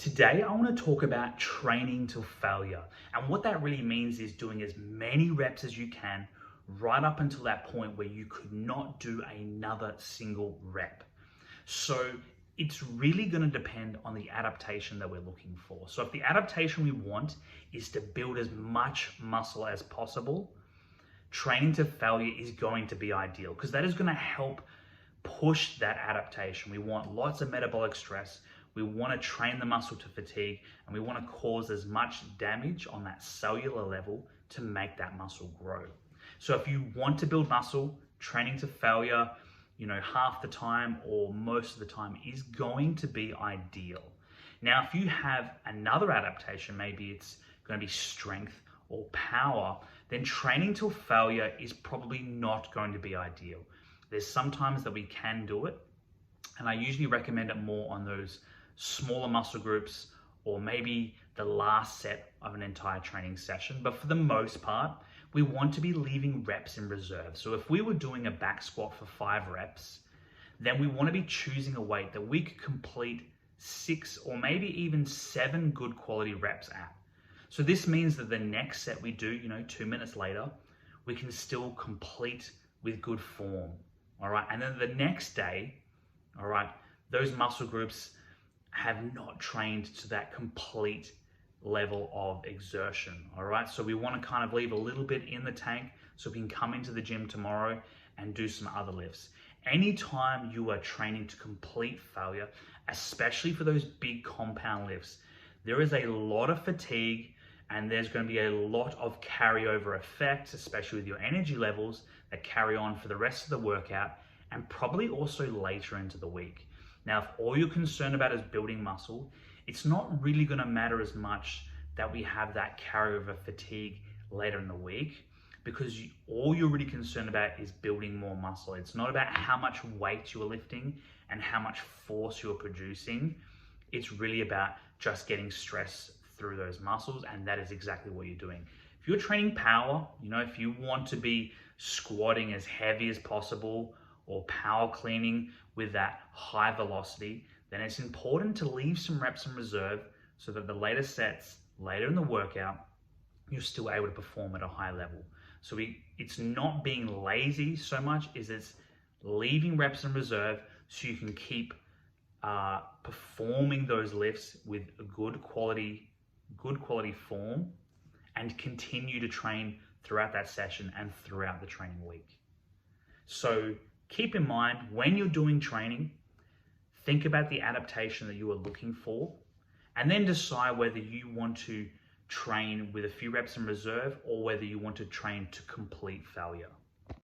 Today, I want to talk about training to failure. And what that really means is doing as many reps as you can right up until that point where you could not do another single rep. So it's really going to depend on the adaptation that we're looking for. So if the adaptation we want is to build as much muscle as possible, training to failure is going to be ideal because that is going to help push that adaptation. We want lots of metabolic stress. We want to train the muscle to fatigue, and we want to cause as much damage on that cellular level to make that muscle grow. So if you want to build muscle, training to failure, half the time or most of the time is going to be ideal. Now, if you have another adaptation, maybe it's going to be strength or power, then training to failure is probably not going to be ideal. There's sometimes that we can do it, and I usually recommend it more on those smaller muscle groups or maybe the last set of an entire training session. But for the most part, we want to be leaving reps in reserve. So if we were doing a back squat for 5 reps, then we want to be choosing a weight that we could complete 6 or maybe even 7 good quality reps at. So this means that the next set we do, 2 minutes later, we can still complete with good form. All right. And then the next day, all right, those muscle groups have not trained to that complete level of exertion. All right. So we want to kind of leave a little bit in the tank so we can come into the gym tomorrow and do some other lifts. Anytime you are training to complete failure, especially for those big compound lifts, there is a lot of fatigue and there's going to be a lot of carryover effect, especially with your energy levels that carry on for the rest of the workout and probably also later into the week. Now, if all you're concerned about is building muscle, it's not really going to matter as much that we have that carryover fatigue later in the week because all you're really concerned about is building more muscle. It's not about how much weight you're lifting and how much force you're producing. It's really about just getting stress through those muscles, and that is exactly what you're doing. If you're training power, if you want to be squatting as heavy as possible or power cleaning with that high velocity, then it's important to leave some reps in reserve so that the later sets, later in the workout, you're still able to perform at a high level. So it's not being lazy so much, it's leaving reps in reserve so you can keep performing those lifts with a good quality form and continue to train throughout that session and throughout the training week. So keep in mind, when you're doing training, think about the adaptation that you are looking for, and then decide whether you want to train with a few reps in reserve or whether you want to train to complete failure.